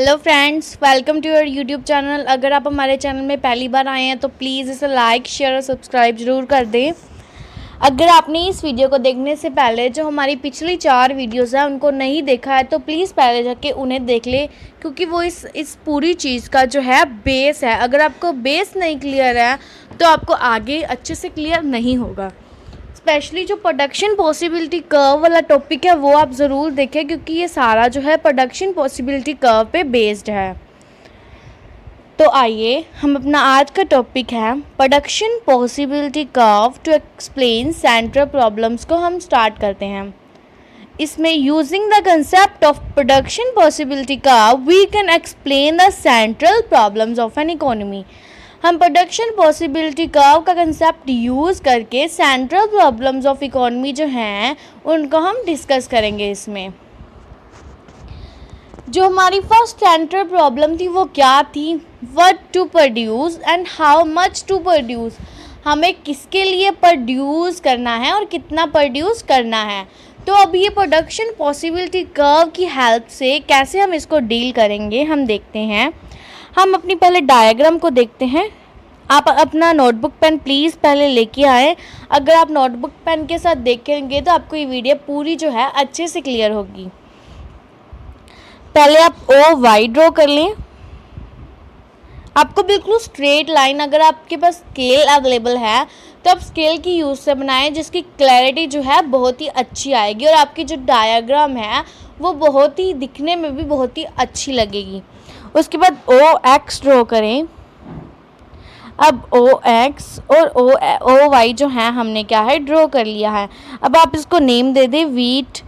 Hello friends, welcome to your YouTube channel. अगर आप हमारे चैनल में पहली बार आए हैं तो प्लीज़ इसे लाइक, शेयर और सब्सक्राइब ज़रूर कर दें। अगर आपने इस वीडियो को देखने से पहले जो हमारी पिछली 4 वीडियोस हैं उनको नहीं देखा है तो प्लीज़ पहले जाके उन्हें देख लें, क्योंकि वो इस पूरी चीज़ का जो है बेस है। अगर आपको बेस नहीं क्लियर है तो आपको आगे अच्छे से क्लियर नहीं होगा। स्पेशली जो प्रोडक्शन पॉसिबिलिटी कर्व वाला टॉपिक है वो आप ज़रूर देखें, क्योंकि ये सारा जो है प्रोडक्शन पॉसिबिलिटी कर्व पे बेस्ड है। तो आइए हम अपना आज का टॉपिक है production possibility curve to explain central problems को हम स्टार्ट करते हैं। इसमें using the concept of production possibility curve we can explain the central problems of an economy. हम प्रोडक्शन पॉसिबिलिटी कर्व का कंसेप्ट यूज़ करके सेंट्रल प्रॉब्लम्स ऑफ इकोनॉमी जो हैं उनको हम डिस्कस करेंगे। इसमें जो हमारी फर्स्ट सेंट्रल प्रॉब्लम थी वो क्या थी? What to produce and how much to produce. हमें किसके लिए प्रोड्यूस करना है और कितना प्रोड्यूस करना है। तो अब ये प्रोडक्शन पॉसिबिलिटी कर्व की हेल्प से कैसे हम इसको डील करेंगे हम देखते हैं। हम अपनी पहले डायग्राम को देखते हैं। आप अपना नोटबुक पेन प्लीज़ पहले लेके आएँ। अगर आप नोटबुक पेन के साथ देखेंगे तो आपको ये वीडियो पूरी जो है अच्छे से क्लियर होगी। पहले आप ओ वाई ड्रॉ कर लें। आपको बिल्कुल स्ट्रेट लाइन, अगर आपके पास स्केल अवेलेबल है तो आप स्केल की यूज़ से बनाएं, जिसकी क्लैरिटी जो है बहुत ही अच्छी आएगी और आपकी जो डायग्राम है वो बहुत ही दिखने में भी बहुत ही अच्छी लगेगी। उसके बाद ओ एक्स ड्रॉ करें। अब ओ एक्स और ओ वाई जो है हमने क्या है ड्रॉ कर लिया है। अब आप इसको नेम दे दें व्हीट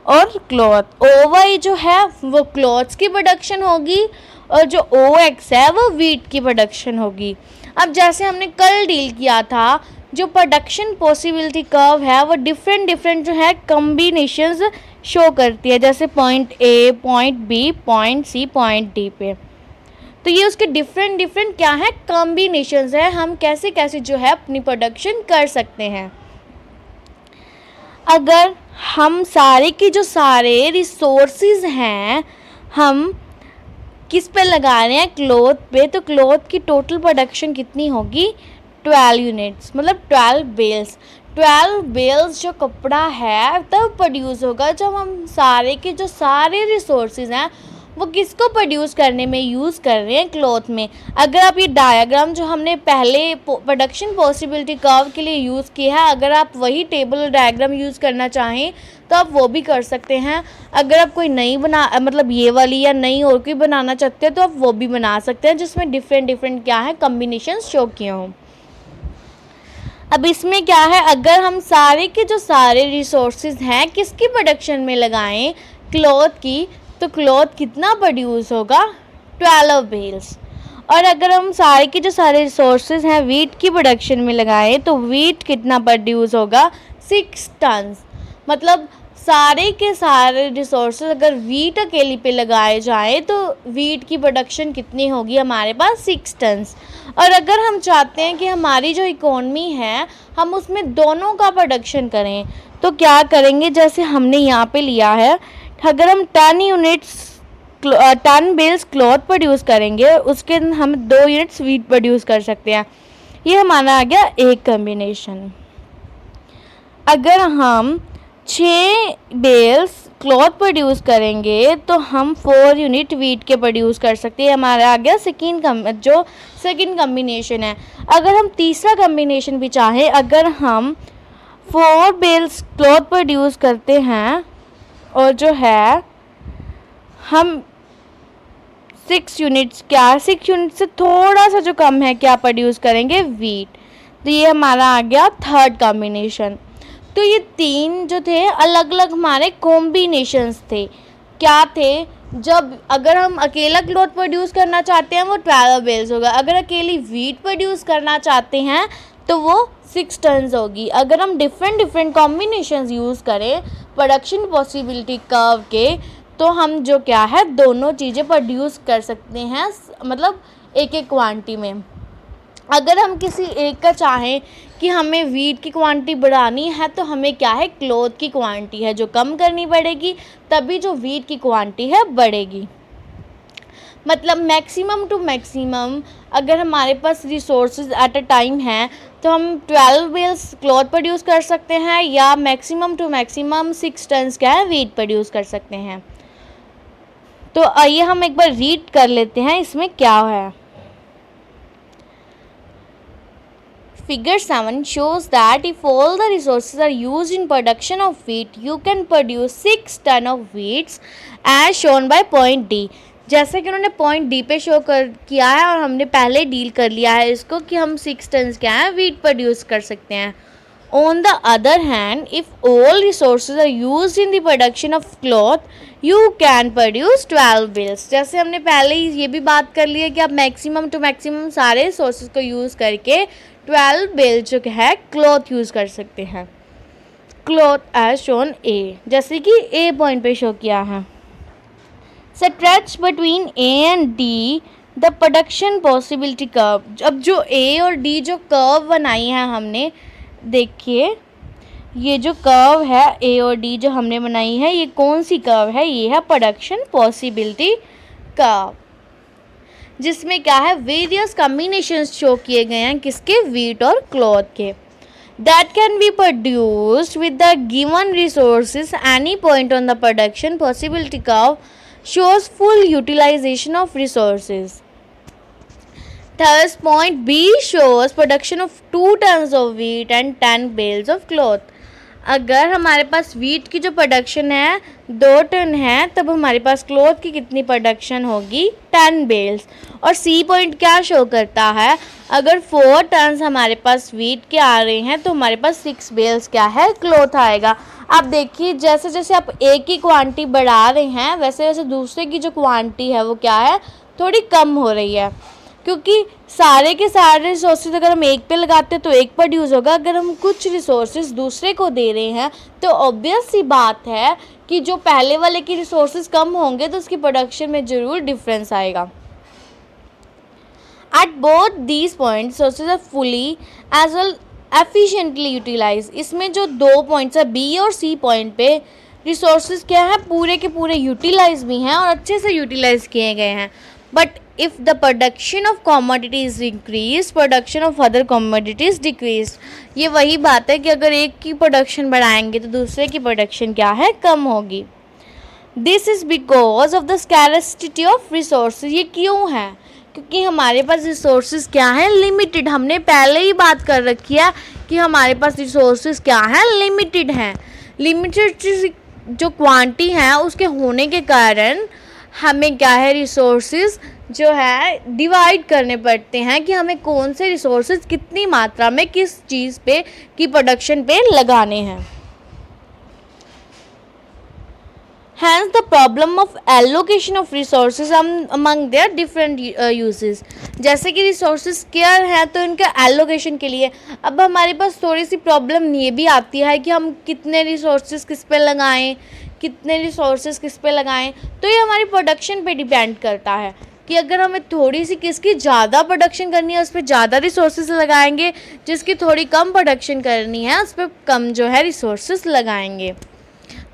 और क्लॉथ। ओ वाई जो है वो क्लॉथ्स की प्रोडक्शन होगी और जो ओ एक्स है वो व्हीट की प्रोडक्शन होगी। अब जैसे हमने कल डील किया था, जो प्रोडक्शन पॉसिबिलिटी कर्व है वो डिफरेंट जो है कॉम्बिनेशंस शो करती है, जैसे point A, point B, point C, point D पे। तो ये उसके डिफरेंट क्या है कॉम्बिनेशंस है, हम कैसे कैसे जो है अपनी प्रोडक्शन कर सकते हैं। अगर हम सारे के जो सारे रिसोर्सेज हैं हम किस पे लगा रहे हैं, क्लॉथ पे, तो क्लॉथ की टोटल प्रोडक्शन कितनी होगी 12 यूनिट्स, मतलब 12 बेल्स। 12 बेल्स जो कपड़ा है तब प्रोड्यूस होगा जब हम सारे के जो सारे रिसोर्सेज हैं वो किसको प्रोड्यूस करने में यूज़ कर रहे हैं, क्लॉथ में। अगर आप ये डायग्राम जो हमने पहले प्रोडक्शन पॉसिबिलिटी कर्व के लिए यूज़ किया है, अगर आप वही टेबल डायग्राम यूज़ करना चाहें तो आप वो भी कर सकते हैं। अगर आप कोई नई मतलब ये वाली या नई और कोई बनाना चाहते हैं तो आप वो भी बना सकते हैं, जिसमें डिफरेंट क्या है कम्बिनेशन शो किए हों। अब इसमें क्या है, अगर हम सारे के जो सारे रिसोर्सेज हैं किसकी प्रोडक्शन में लगाएं, क्लॉथ की, तो क्लॉथ कितना प्रोड्यूस होगा 12 बेल्स। और अगर हम सारे के जो सारे रिसोर्सेज हैं व्हीट की प्रोडक्शन में लगाएं तो व्हीट कितना प्रोड्यूस होगा 6 टन्स। मतलब सारे के सारे रिसोर्सेज अगर व्हीट अकेली पे लगाए जाएं तो व्हीट की प्रोडक्शन कितनी होगी हमारे पास 6 टन्स। और अगर हम चाहते हैं कि हमारी जो इकोनॉमी है हम उसमें दोनों का प्रोडक्शन करें तो क्या करेंगे, जैसे हमने यहाँ पे लिया है, अगर हम 10 बेल्स क्लॉथ प्रोड्यूस करेंगे उसके हम 2 यूनिट्स व्हीट प्रोड्यूस कर सकते हैं। ये हमारा आ गया एक कम्बिनेशन। अगर हम 6 बेल्स क्लॉथ प्रोड्यूस करेंगे तो हम 4 यूनिट व्हीट के प्रोड्यूस कर सकते हैं। हमारा आ गया सेकेंड कम्बिनेशन है। अगर हम तीसरा कम्बिनेशन भी चाहें, अगर हम 4 बेल्स क्लॉथ प्रोड्यूस करते हैं और जो है हम 6 यूनिट से थोड़ा सा जो कम है क्या प्रोड्यूस करेंगे व्हीट, तो ये हमारा आ गया थर्ड कॉम्बिनेशन। तो ये 3 जो थे अलग अलग हमारे कॉम्बिनेशंस थे। क्या थे, जब अगर हम अकेला क्लॉथ प्रोड्यूस करना चाहते हैं वो 12 बेल्स होगा, अगर अकेली व्हीट प्रोड्यूस करना चाहते हैं तो वो 6 टन्स होगी। अगर हम डिफरेंट कॉम्बिनेशंस यूज़ करें प्रोडक्शन पॉसिबिलिटी कर्व के तो हम जो क्या है दोनों चीज़ें प्रोड्यूस कर सकते हैं, मतलब एक क्वांटिटी में। अगर हम किसी एक का चाहें कि हमें व्हीट की क्वांटिटी बढ़ानी है तो हमें क्या है क्लॉथ की क्वांटिटी है जो कम करनी पड़ेगी, तभी जो व्हीट की क्वांटिटी है बढ़ेगी। मतलब मैक्सिमम टू मैक्सिमम अगर हमारे पास रिसोर्सेज एट अ टाइम हैं तो हम 12 बेल्स क्लॉथ प्रोड्यूस कर सकते हैं, या मैक्सिमम टू मैक्सिमम 6 टन्स क्या है वीट प्रोड्यूस कर सकते हैं। तो आइए हम एक बार रीड कर लेते हैं इसमें क्या है। Figure 7 shows that if all the resources are used in production of wheat, you can produce 6 ton of wheat as shown by point D। जैसे कि उन्होंने पॉइंट डी पे शो किया है और हमने पहले डील कर लिया है इसको कि हम 6 टन क्या है वीट प्रोड्यूस कर सकते हैं। On the other hand, if all resources are used in the production of cloth, you can produce 12 bales। जैसे हमने पहले ही ये भी बात कर ली है कि आप मैक्सिमम टू मैक्सिमम सारे रिसोर्सेज को यूज़ करके 12 बेल जो है क्लॉथ यूज़ कर सकते हैं। क्लॉथ एज शोन ए, जैसे कि ए पॉइंट पे शो किया है। Stretch between A and D the production possibility curve. अब जो ए और डी जो कर्व बनाई है हमने, देखिए ये जो कर्व है ए और डी जो हमने बनाई है, ये कौन सी कर्व है? ये है प्रोडक्शन पॉसिबिलिटी कर्व, जिसमें क्या है वेरियस कॉम्बिनेशंस शो किए गए हैं किसके? वीट और क्लॉथ के। That can be produced with the given resources any point on the production possibility curve shows full utilization of resources. Thus, point B shows production of 2 tons of wheat and 10 bales of cloth। अगर हमारे पास wheat की जो production है 2 ton है, तब हमारे पास cloth की कितनी प्रोडक्शन होगी? 10 बेल्स। और सी पॉइंट क्या शो करता है? अगर 4 टन्स हमारे पास वीट के आ रहे हैं तो हमारे पास 6 बेल्स क्या है? क्लॉथ आएगा। आप देखिए जैसे जैसे आप एक की क्वांटिटी बढ़ा रहे हैं वैसे वैसे दूसरे की जो क्वांटिटी है वो क्या है? थोड़ी कम हो रही है, क्योंकि सारे के सारे रिसोर्सेज अगर हम एक पे लगाते हैं तो एक प्रोड्यूस होगा। अगर हम कुछ रिसोर्सेज दूसरे को दे रहे हैं तो ऑब्वियस सी बात है कि जो पहले वाले की रिसोर्सेज कम होंगे तो उसकी प्रोडक्शन में ज़रूर डिफरेंस आएगा। At both these point resources are fully as well efficiently utilize. इसमें जो 2 पॉइंट्स है बी और सी पॉइंट पे रिसोर्सेज क्या है? पूरे के पूरे यूटिलाइज भी हैं और अच्छे से यूटिलाइज किए गए हैं। But if the production of commodity is increased, production of other commodities decreased। ये वही बात है कि अगर एक की प्रोडक्शन बढ़ाएंगे तो दूसरे की प्रोडक्शन क्या है? कम होगी। This is because of the scarcity of resources। ये क्यों है? क्योंकि हमारे पास रिसोर्सेज क्या है? लिमिटेड। हमने पहले ही बात कर रखी है कि हमारे पास रिसोर्सेज क्या है? लिमिटेड हैं। लिमिटेड जो क्वांटिटी है उसके होने के कारण हमें क्या है? रिसोर्सेज जो है डिवाइड करने पड़ते हैं कि हमें कौन से रिसोर्सेज कितनी मात्रा में किस चीज़ पे की प्रोडक्शन पे लगाने हैं। Hence the problem of allocation of resources among their different uses। जैसे कि रिसोर्सेज स्केयर है तो इनका एलोकेशन के लिए अब हमारे पास थोड़ी सी प्रॉब्लम ये भी आती है कि हम कितने रिसोर्सेज किस पे लगाएं, कितने रिसोर्सेज किस पे लगाएं। तो ये हमारी प्रोडक्शन पे डिपेंड करता है कि अगर हमें थोड़ी सी किसकी ज़्यादा प्रोडक्शन करनी है उस पर ज़्यादा रिसोर्सेज लगाएंगे, जिसकी थोड़ी कम प्रोडक्शन करनी है उस पर कम जो है रिसोर्सेज लगाएंगे।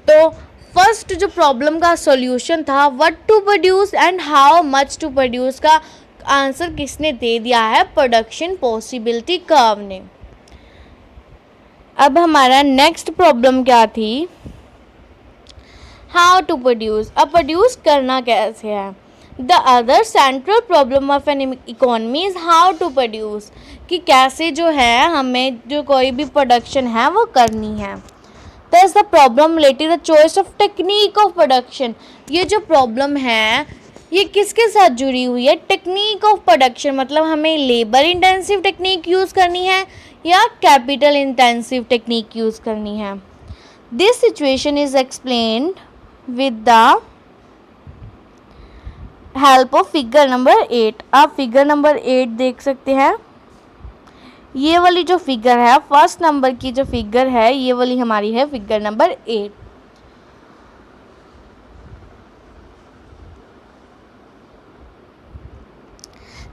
तो फर्स्ट जो प्रॉब्लम का सॉल्यूशन था what to produce and how much to produce का आंसर किसने दे दिया है? प्रोडक्शन पॉसिबिलिटी कर्व ने। अब हमारा नेक्स्ट प्रॉब्लम क्या थी? How to produce. अब प्रोड्यूस करना कैसे है? The other central problem of an economy is how to produce, कि कैसे जो है हमें जो कोई भी प्रोडक्शन है वो करनी है। Thus the problem related the choice of technique of production। ये जो प्रॉब्लम है ये किसके साथ जुड़ी हुई है? टेक्निक ऑफ प्रोडक्शन, मतलब हमें लेबर इंटेंसिव टेक्निक यूज़ करनी है या कैपिटल इंटेंसिव टेक्निक यूज़ करनी है। This situation is explained with the help of figure number 8। आप फिगर नंबर 8 देख सकते हैं। ये वाली जो फिगर है फर्स्ट नंबर की जो फिगर है ये वाली हमारी है figure number 8।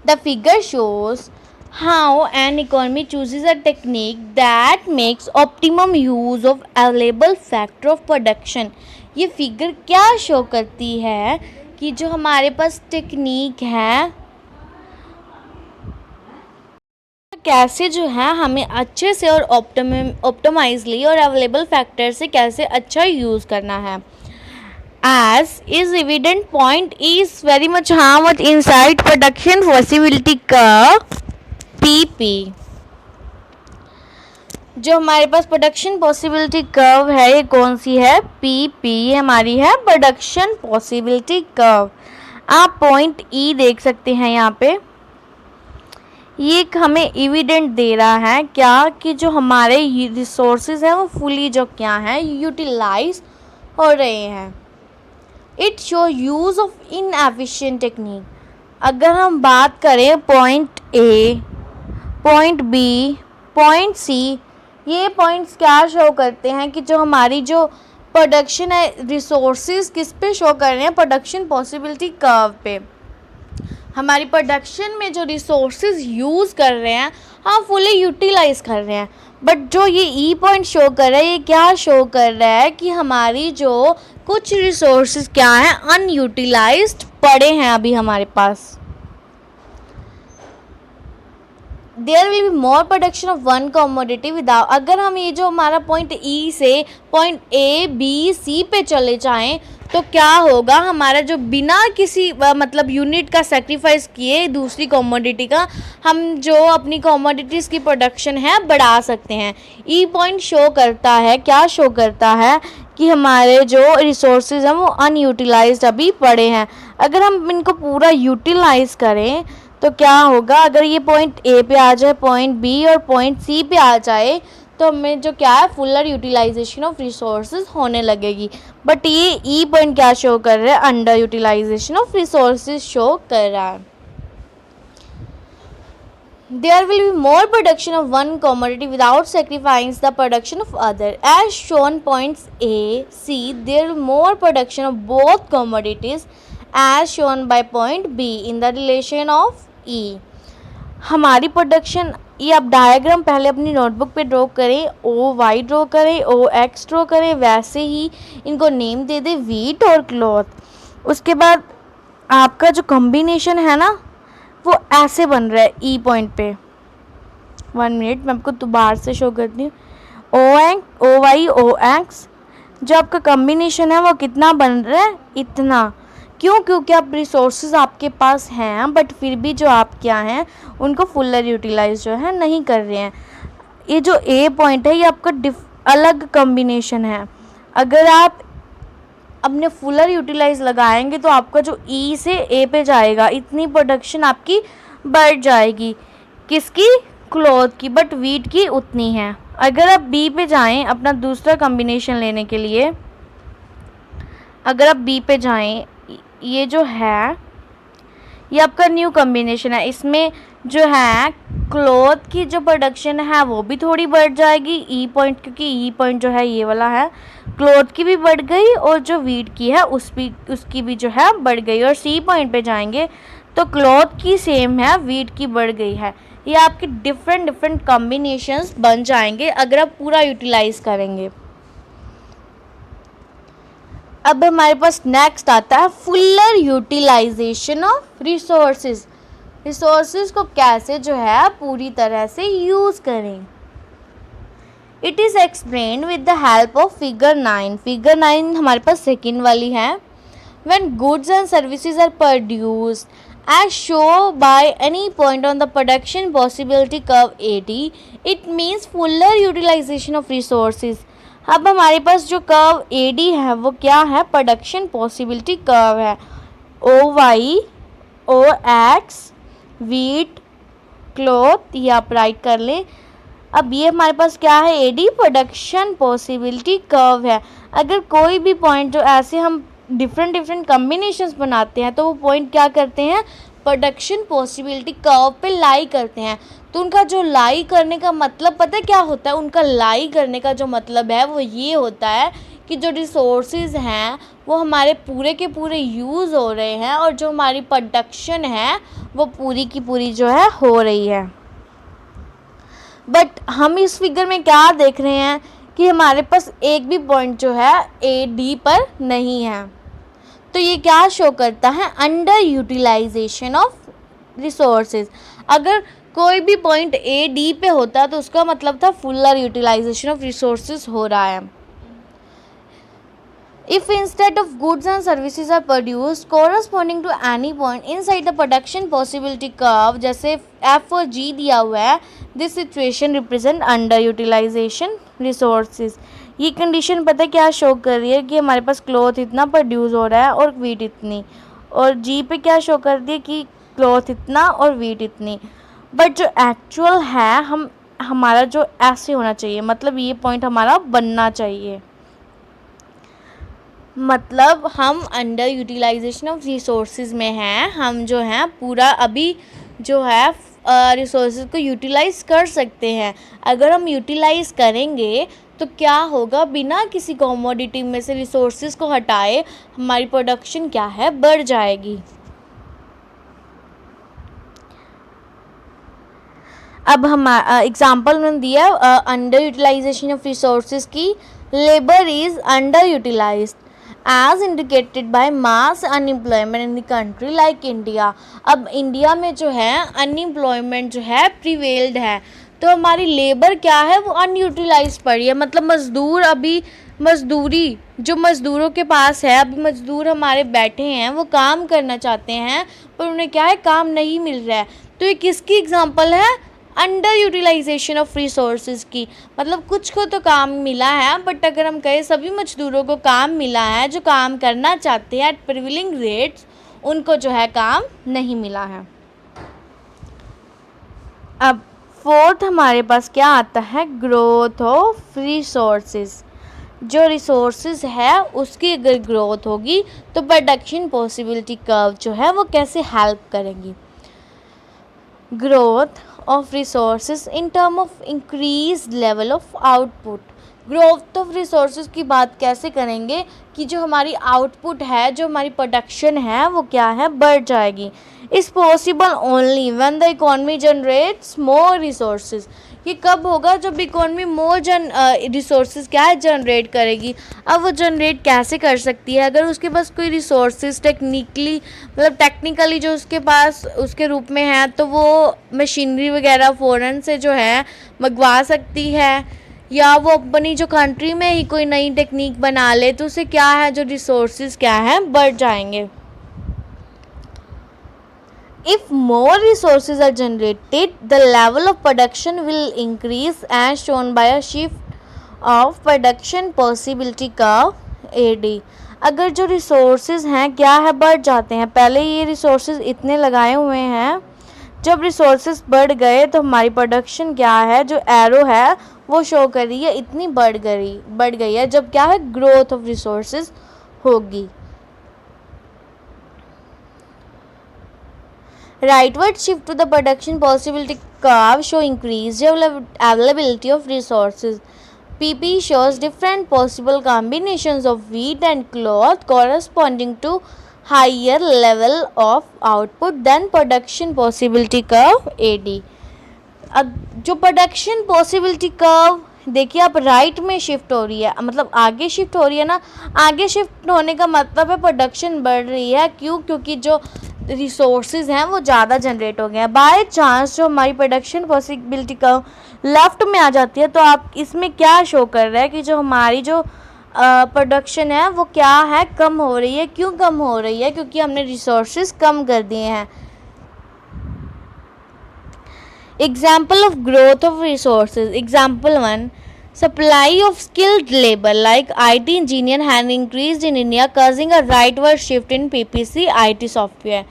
The figure shows how an economy chooses a technique that makes optimum use of available factor of production। ये फिगर क्या शो करती है कि जो हमारे पास टेक्निक है कैसे जो है हमें अच्छे से और ऑप्टिमाइजली और अवेलेबल फैक्टर से कैसे अच्छा यूज़ करना है. As is evident, point is very much harmed inside production possibility curve PP. जो हमारे पास प्रोडक्शन पॉसिबिलिटी कर्व है ये कौन सी है? PP. ये हमारी है प्रोडक्शन पॉसिबिलिटी कर्व. आप पॉइंट E देख सकते हैं यहाँ पे. ये एक हमें एविडेंट दे रहा है क्या कि जो हमारे रिसोर्सेज हैं वो फुली जो क्या हैं यूटिलाइज हो रहे हैं. It show use of inefficient technique. अगर हम बात करें point A, point B, point C, ये पॉइंट्स क्या शो करते हैं कि जो हमारी जो प्रोडक्शन है रिसोर्सेज किस पे शो कर रहे हैं? प्रोडक्शन पॉसिबिलिटी कर्व पे. हमारी प्रोडक्शन में जो रिसोर्सेज यूज़ कर रहे हैं हम फुली यूटिलाइज कर रहे हैं. बट जो ये ई पॉइंट शो कर रहा है ये क्या शो कर रहा है कि हमारी जो कुछ रिसोर्सेज क्या हैं अनयूटिलाइज्ड पड़े हैं अभी हमारे पास. There will be more production of one commodity without. अगर हम ये जो हमारा पॉइंट ई से पॉइंट ए बी सी पे चले जाएं तो क्या होगा? हमारा जो बिना किसी मतलब यूनिट का सेक्रीफाइस किए दूसरी कमोडिटी का हम जो अपनी कमोडिटीज़ की प्रोडक्शन है बढ़ा सकते हैं. ई पॉइंट शो करता है क्या शो करता है कि हमारे जो रिसोर्सेज हैं वो अनयूटिलाइज्ड अभी पड़े हैं. अगर हम इनको पूरा यूटिलाइज करें तो क्या होगा? अगर ये पॉइंट ए पे आ जाए, पॉइंट बी और पॉइंट सी पे आ जाए तो हमें जो क्या है फुलर यूटिलाइजेशन ऑफ रिसोर्सेज होने लगेगी. बट ये ई पॉइंट क्या शो कर रहा है? Under utilization of resources show कर रहा है. There will be more production of one commodity without sacrificing the production of other. As shown points A, C, there will be more production of both commodities as shown by point B in the relation of E. हमारी production ये आप diagram पहले अपनी notebook पे draw करें, ओ Y draw करें, ओ x draw करें, वैसे ही इनको नेम दे दें वीट और क्लॉथ. उसके बाद आपका जो कॉम्बिनेशन है ना वो ऐसे बन रहा है ई पॉइंट पे. 1 मिनट मैं आपको दोबारा से शो करती हूँ. ओ वाई ओ एक्स जो आपका कॉम्बिनेशन है वो कितना बन रहा है? इतना. क्यों? क्योंकि आप रिसोर्सेज आपके पास हैं बट फिर भी जो आप क्या हैं उनको फुलर यूटिलाइज जो है नहीं कर रहे हैं. ये जो ए पॉइंट है ये आपका अलग कॉम्बिनेशन है. अगर आप अपने फुलर यूटिलाइज लगाएंगे तो आपका जो ई से ए पे जाएगा इतनी प्रोडक्शन आपकी बढ़ जाएगी. किसकी? क्लॉथ की. बट वीट की उतनी है. अगर आप बी पे जाएं अपना दूसरा कॉम्बिनेशन लेने के लिए, अगर आप बी पे जाएं ये जो है ये आपका न्यू कॉम्बिनेशन है. इसमें जो है क्लॉथ की जो प्रोडक्शन है वो भी थोड़ी बढ़ जाएगी ई पॉइंट, क्योंकि ई पॉइंट जो है ये वाला है. क्लॉथ की भी बढ़ गई और जो वीट की है उसकी भी जो है बढ़ गई. और सी पॉइंट पे जाएंगे तो क्लॉथ की सेम है, वीट की बढ़ गई है. ये आपके डिफरेंट कॉम्बिनेशंस बन जाएंगे अगर आप पूरा यूटिलाइज करेंगे. अब हमारे पास नेक्स्ट आता है fuller utilization of resources. Resources को कैसे जो है पूरी तरह से यूज़ करें. It is explain with the help of figure 9. Figure 9 हमारे पास सेकेंड वाली है. When goods and services are produced as shown by any point on the production possibility curve AD, it means fuller utilization of resources. अब हमारे पास जो curve AD है वो क्या है? प्रोडक्शन पॉसिबिलिटी कर्व है. O Y O X wheat cloth ये आप राइट कर लें. अब ये हमारे पास क्या है? AD प्रोडक्शन पॉसिबिलिटी कर्व है. अगर कोई भी पॉइंट जो ऐसे हम डिफरेंट कॉम्बिनेशंस बनाते हैं तो वो पॉइंट क्या करते हैं? प्रोडक्शन पॉसिबिलिटी कर्व पे लाई करते हैं. तो उनका जो लाई करने का मतलब पता है क्या होता है? उनका लाई करने का जो मतलब है वो ये होता है कि जो रिसोर्सेज हैं वो हमारे पूरे के पूरे यूज़ हो रहे हैं और जो हमारी प्रोडक्शन है वो पूरी की पूरी जो है हो रही है. बट हम इस फिगर में क्या देख रहे हैं कि हमारे पास एक भी पॉइंट जो है ए डी पर नहीं है. तो ये क्या शो करता है, अंडर यूटिलाइजेशन ऑफ रिसोर्सेज। अगर कोई भी पॉइंट ए डी पे होता तो उसका मतलब था फुलर यूटिलाइजेशन ऑफ रिसोर्सेज हो रहा है। If instead of goods and services are produced corresponding to any point inside the production possibility curve, जैसे F और G दिया हुआ है, this situation represent underutilization resources। ये कंडीशन पता है क्या शो कर रही है कि हमारे पास क्लॉथ इतना प्रोड्यूस हो रहा है और वीट इतनी, और जी पे क्या शो कर रही है कि क्लॉथ इतना और वीट इतनी, बट जो एक्चुअल है हमारा जो ऐसे होना चाहिए, मतलब ये पॉइंट हमारा बनना चाहिए, मतलब हम अंडर यूटिलाइजेशन ऑफ रिसोर्सेज में हैं। हम जो हैं पूरा अभी जो है रिसोर्सेज को यूटिलाइज कर सकते हैं। अगर हम यूटिलाइज करेंगे तो क्या होगा, बिना किसी कमोडिटी में से रिसोर्सेज को हटाए हमारी प्रोडक्शन क्या है, बढ़ जाएगी। अब हम एग्जाम्पल में दिया अंडर यूटिलाइजेशन ऑफ रिसोर्सेज की, labour is under utilized as indicated by mass unemployment in the country like India। अब इंडिया में जो है अनएम्प्लॉयमेंट जो है प्रिवेल्ड है, तो हमारी लेबर क्या है वो अनयूटिलाइज पड़ी है, मतलब मज़दूर अभी मज़दूरी जो मज़दूरों के पास है, अभी मज़दूर हमारे बैठे हैं वो काम करना चाहते हैं पर उन्हें क्या है, काम नहीं मिल रहा है। तो ये किसकी एग्जांपल है, अंडर यूटिलाइजेशन ऑफ रिसोर्सेज की। मतलब कुछ को तो काम मिला है, बट अगर हम कहें सभी मजदूरों को काम मिला है जो काम करना चाहते हैं एट प्रिविलिंग रेट्स, उनको जो है काम नहीं मिला है। अब फोर्थ हमारे पास क्या आता है, ग्रोथ ऑफ रिसोर्सेज। जो रिसोर्सेज है उसकी अगर ग्रोथ होगी तो प्रोडक्शन पॉसिबिलिटी कर्व जो है वो कैसे हेल्प करेंगी। Growth of resources in term of increased level of output। Growth of resources की बात कैसे करेंगे कि जो हमारी आउटपुट है, जो हमारी प्रोडक्शन है वो क्या है, बढ़ जाएगी। Is possible only when the economy generates more resources. ये कब होगा, जब इकोनॉमी मोर रिसोर्सेज क्या है, जनरेट करेगी। अब वो जनरेट कैसे कर सकती है, अगर उसके पास कोई रिसोर्सेज टेक्निकली मतलब टेक्निकली जो उसके पास उसके रूप में है, तो वो मशीनरी वगैरह फ़ौरन से जो है मंगवा सकती है, या वो अपनी जो कंट्री में ही कोई नई टेक्निक बना ले, तो उसे क्या है, जो रिसोर्सेज क्या है, बढ़ जाएंगे। If more resources are generated, the level of production will increase as shown by a shift of production possibility curve AD। अगर जो resources हैं क्या है, बढ़ जाते हैं, पहले ये resources इतने लगाए हुए हैं, जब resources बढ़ गए तो हमारी प्रोडक्शन क्या है, जो एरो है वो शो कर रही है इतनी बढ़ गई है, जब क्या है, ग्रोथ ऑफ रिसोर्सेज होगी। Rightward shift to the production possibility curve show increased availability of resources। PP shows different possible combinations of wheat and cloth corresponding to higher level of output than production possibility curve AD। अब जो production possibility curve देखिए आप right में shift हो रही है, मतलब आगे शिफ्ट हो रही है ना, आगे शिफ्ट होने का मतलब है प्रोडक्शन बढ़ रही है। क्यों, क्योंकि जो रिसोर्सेज हैं वो ज़्यादा जनरेट हो गए हैं। बाय चांस जो हमारी प्रोडक्शन पॉसिबिलिटी कर्व लेफ्ट में आ जाती है, तो आप इसमें क्या शो कर रहा है कि जो हमारी जो प्रोडक्शन है वो क्या है, कम हो रही है। क्यों कम हो रही है, क्योंकि हमने रिसोर्सेज कम कर दिए हैं। Example of growth of resources, example 1, supply of skilled labor like IT engineer has increased in India causing a rightward shift in PPC IT software।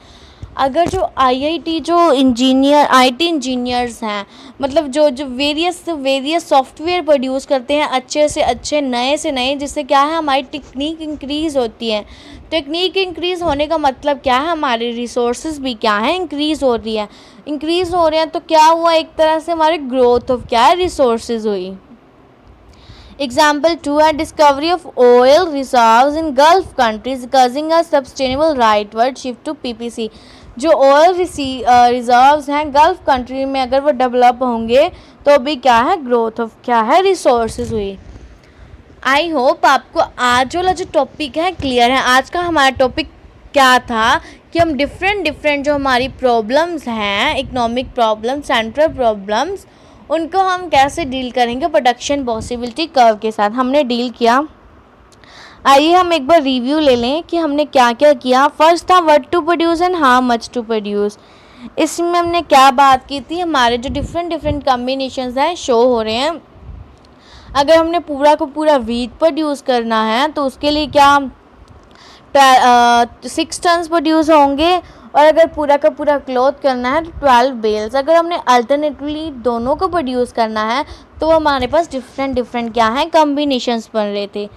अगर जो IIT जो IT इंजीनियर्स हैं, मतलब जो वेरियस सॉफ्टवेयर प्रोड्यूस करते हैं अच्छे से अच्छे, नए से नए, जिससे क्या है हमारी टेक्निक इंक्रीज़ होती है। टेक्निक इंक्रीज़ होने का मतलब क्या है, हमारे रिसोर्सेज भी क्या है, इंक्रीज़ हो रही है। इंक्रीज़ हो रहे हैं तो क्या हुआ, एक तरह से हमारी ग्रोथ ऑफ क्या है, रिसोर्सेज हुई। Example 2 है discovery of oil reserves in Gulf countries causing a sustainable rightward shift to PPC। जो ऑयल रिजर्व्स हैं गल्फ कंट्री में अगर वो डेवलप होंगे तो भी क्या है, ग्रोथ ऑफ क्या है, रिसोर्सेज हुई। आई होप आपको आज वाला जो टॉपिक है क्लियर है। आज का हमारा टॉपिक क्या था कि हम डिफरेंट जो हमारी प्रॉब्लम्स हैं, इकोनॉमिक प्रॉब्लम्स, सेंट्रल प्रॉब्लम्स, उनको हम कैसे डील करेंगे प्रोडक्शन पॉसिबिलिटी कर्व के साथ हमने डील किया। आइए हम एक बार रिव्यू ले लें कि हमने क्या क्या किया। फर्स्ट था what to produce and how much to produce. इसमें हमने क्या बात की थी, हमारे जो डिफरेंट कॉम्बिनेशंस हैं शो हो रहे हैं। अगर हमने पूरा को पूरा वीट प्रोड्यूस करना है तो उसके लिए क्या 6 टन्स प्रोड्यूस होंगे, और अगर पूरा का पूरा क्लॉथ करना है तो 12 बेल्स। अगर हमने अल्टरनेटली दोनों को प्रोड्यूस करना है तो हमारे पास डिफरेंट क्या है कॉम्बिनेशंस बन रहे थे।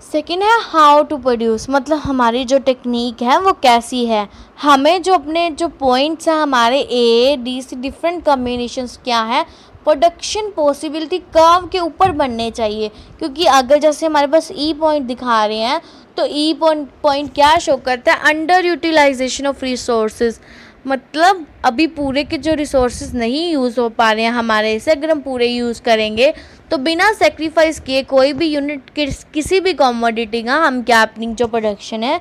सेकेंड है हाउ टू प्रोड्यूस, मतलब हमारी जो टेक्निक है वो कैसी है, हमें जो अपने जो पॉइंट्स हैं हमारे A D C different combinations क्या है प्रोडक्शन पॉसिबिलिटी कर्व के ऊपर बनने चाहिए। क्योंकि अगर जैसे हमारे पास ई पॉइंट दिखा रहे हैं तो ई पॉइंट क्या शो करता है, अंडर यूटिलाइजेशन ऑफ रिसोर्सेज, मतलब अभी पूरे के जो रिसोर्सेज नहीं यूज़ हो पा रहे हैं हमारे से, अगर हम पूरे यूज़ करेंगे तो बिना सेक्रीफाइस किए कोई भी यूनिट किसी भी कमोडिटी का हम क्या अपनी जो प्रोडक्शन है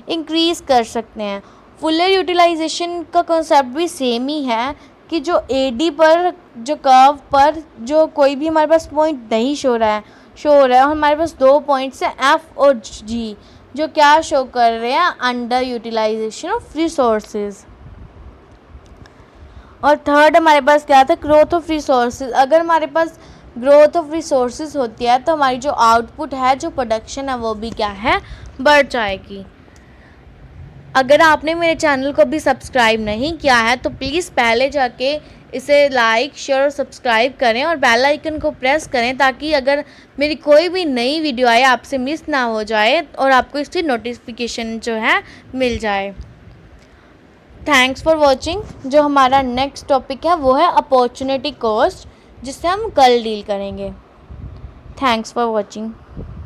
इंक्रीज़ कर सकते हैं। फुलर यूटिलाइजेशन का कॉन्सेप्ट भी सेम ही है कि जो एडी पर जो कर्व पर जो कोई भी हमारे पास पॉइंट नहीं शो हो रहा है और हमारे पास 2 पॉइंट्स हैं एफ और जी जो क्या शो कर रहे हैं अंडर यूटिलाइजेशन ऑफ रिसोर्सेज। और थर्ड हमारे पास क्या था ग्रोथ ऑफ रिसोर्सेज। अगर हमारे पास ग्रोथ ऑफ रिसोर्सेज होती है तो हमारी जो आउटपुट है जो प्रोडक्शन है वो भी क्या है बढ़ जाएगी। अगर आपने मेरे चैनल को भी सब्सक्राइब नहीं किया है तो प्लीज़ पहले जाके इसे लाइक शेयर और सब्सक्राइब करें और बेल आइकन को प्रेस करें ताकि अगर मेरी कोई भी नई वीडियो आए आपसे मिस ना हो जाए और आपको इसकी नोटिफिकेशन जो है मिल जाए। Thanks for watching. जो हमारा नेक्स्ट टॉपिक है वो है अपॉर्चुनिटी कॉस्ट, जिससे हम कल डील करेंगे। Thanks for watching.